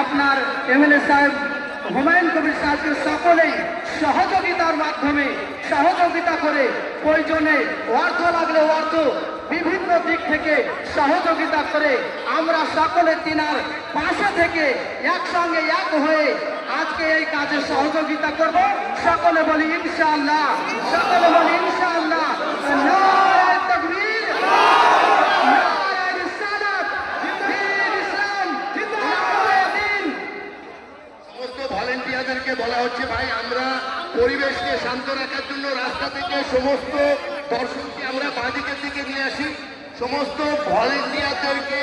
আপনার এমএলএ সাহেব হুমায়ুন কবির সাহেবকে সকলেই সহযোগিতার মাধ্যমে সহযোগিতা করে প্রয়োজনে অর্থ লাগলে অর্থ বিভিন্ন দিক থেকে সহযোগিতা করে আমরা সকলে তিনার পাশে থেকে একসঙ্গে এক হয়ে আজকে এই কাজে সহযোগিতা করব। সকলে বলি ইনশাআল্লাহ, সকলে বলি ইনশাআল্লাহ। নারায়ে তাকবীর, নারায়ে রিসালাত, দ্বীন ইসলাম জিন্দাবাদ। দ্বীন সমস্ত ভলেন্টিয়ারদেরকে বলা হচ্ছে, ভাই আমরা পরিবেশকে শান্ত রাখার জন্য রাস্তা থেকে সমস্ত দর্শককে আমরা বাঁদিকের দিকে নিয়ে আসি। সমস্ত ভলেন্টিয়ারদেরকে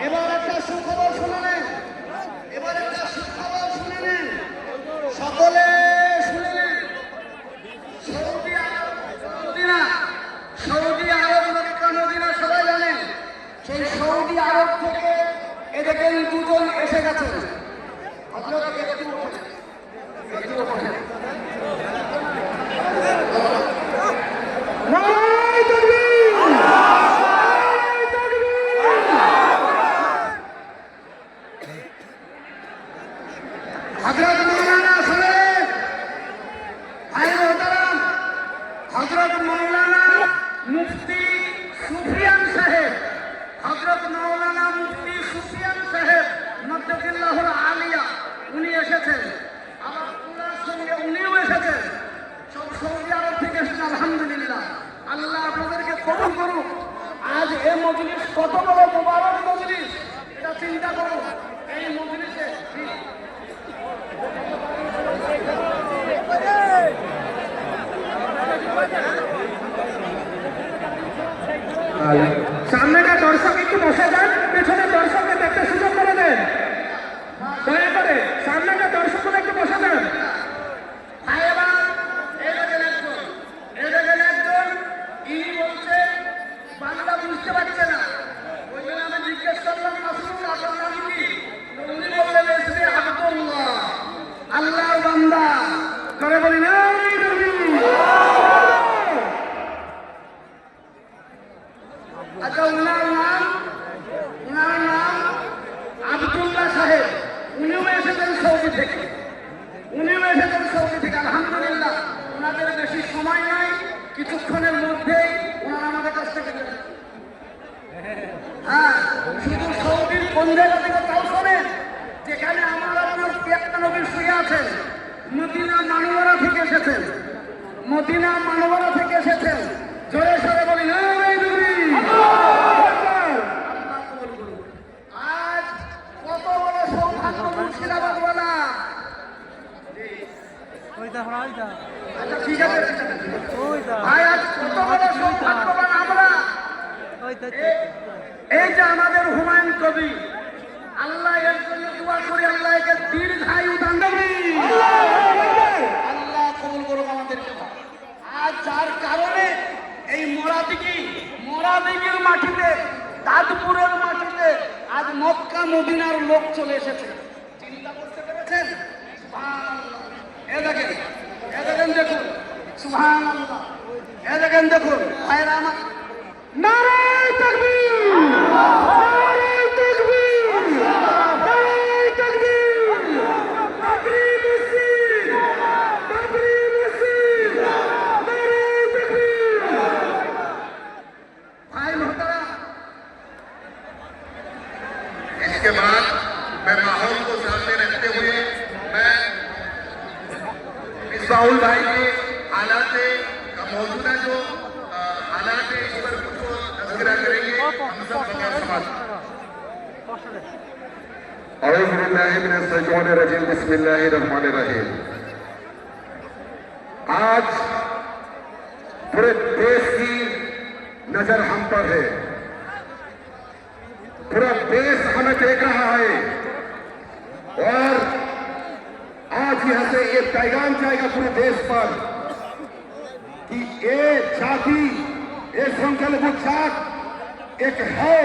এবার একটা সুখবর শুনে নেন, এবার একটা সুখবর শুনে নেন, সকলে শুনে নেন। সৌদি আরব মদিনা, সৌদি আরব মক্কা মদিনা সবাই জানেন। সেই সৌদি আরব থেকে এদিকে দুজন এসে গেছেন। হযরত একটু ওঠেন। নারায়ে তাকবীর, নারায়ে তাকবীর। হযরত মাওলানা শুনেন, ভাই মোহতারাম, হযরত মাওলানা মুফতি সুফিয়ান সাহেব, হযরত মাওলানা মুফতি সুফিয়ান সাহেব মদ্দাকিল্লাহুল আলিয়া উনি এসেছেন। আবার ওনার সঙ্গে উনিও এসেছেন। সব সৌদি আরব থেকে এসেছেন। আলহামদুলিল্লাহ, আল্লাহ আপনাদেরকে কবুল করুক। আজ এই মজলিস কত বড় মোবারক মজলিস, এটা চিন্তা করুন। এই মজলিসে সামনেটা দর্শক একটু বসে যান, পেছনে দর্শককে দেখতে সুযোগ করে দেন দয়া করে। সামনেটা দর্শকরা একটু বসে যান। ইনি বলছে বাংলা বুঝতে পারছে না, ওই জন্য আমি জিজ্ঞেস করলাম মাসুদ আপনার নাম কি? উনি বললেন এসে আব্দুল্লাহ, আল্লাহর বান্দা। করে বলি না, আচ্ছা উনার নাম আব্দুল্লাহ সাহেব। উনিও এসেছেন সৌদি থেকে, আলহামদুলিল্লাহ। ওনাদের বেশি সময় নাই, কিছুক্ষণের মধ্যেই ওনারা আমাদের কাছ থেকে যাবেন। হ্যাঁ, শুধু সৌদির কোন জায়গা থেকে তাও শোনেন, যেখানে আমার আপনার একটা নবী শুয়ে আছেন, মদিনা মানবরা থেকে এসেছেন, মদিনা মানবরা থেকে এসেছেন। জোরে সরে বলি না, আজ কত বড় সৌভাগ্য মুর্শিদাবাদ বলা। আচ্ছা ঠিক আছে ভাই, আজ কত বড় সৌভাগ্যবান আমরা। এই যে আমাদের হুমায়ুন কবি, আল্লাহ এর জন্য দোয়া করি, আল্লাহ একে দীর্ঘায়ু দান করুন, আল্লাহ কবুল করুন আমাদেরকে। আজ যার কারণে এই মোরাদিগির মাটিতে, তাজপুরের মাটিতে আজ মক্কা মদিনার লোক চলে এসেছে। চিন্তা করতে পেরেছেন? এ দেখেন দেখুন, সুবহানাল্লাহ। এ দেখেন দেখুন ভাইরা আমার, নারায়ে তাকবীর, নারায়ে তাকবীর, নারায়ে তাকবীর, তাকবীর মুসলিম, তাকবীর মুসলিম, নারায়ে তাকবীর। भाई मोहतरम, इसके बाद मैं माहौल को सामने रखते हुए मैं मिसबाहुल भाई के हालात का मौजूदा जो हालात है इस पर कुछ तस्करा करेंगे। हम सब बगैर समाज औज़ु बिल्लाहि मिनश शैतानिर रजीम, बिस्मिल्लाहिर रहमानिर रहीम। आज पूरे देश की नजर हम पर है, पूरा देश हमें देख रहा है और आज यहां से ये पैगाम जाएगा पूरे देश पर कि ये जाति, ये संख्यालघु जात एक है।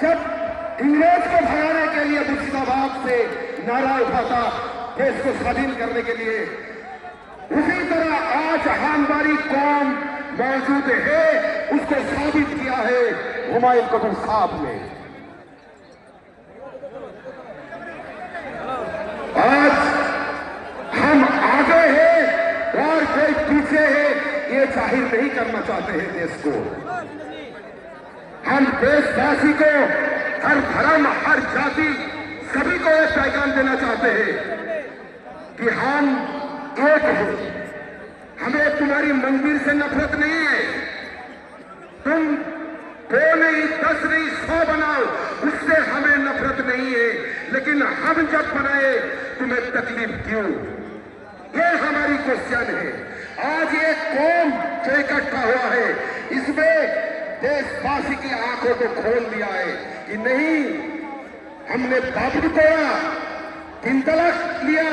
जब इंग्रेज को भगाने के लिए मुर्शिदाबाद से नारा उठाता देश को स्वाधीन करने के लिए, उसी तरह आज हमारी कौम मौजूद है, उसको साबित किया है हुमायूं कबीर साहब ने। पीछे है ये जाहिर नहीं करना चाहते हैं देश को। हम देशवासी को, हर धर्म, हर जाति, सभी को एक पैगाम देना चाहते हैं कि हम एक हैं। हमें तुम्हारी मंदिर से नफरत नहीं है। तुम 2 नहीं, 10 नहीं, 100 बनाओ, उससे हमें नफरत नहीं है। लेकिन हम जब बनाए तुम्हें तकलीफ क्यों? ये हमारी क्वेश्चन है। आज एक कौम जो इकट्ठा हुआ है, इसमें देशवासी की आंखों को खोल दिया है कि नहीं, हमने बाबरी तोड़ा, 3 तलाक लिया,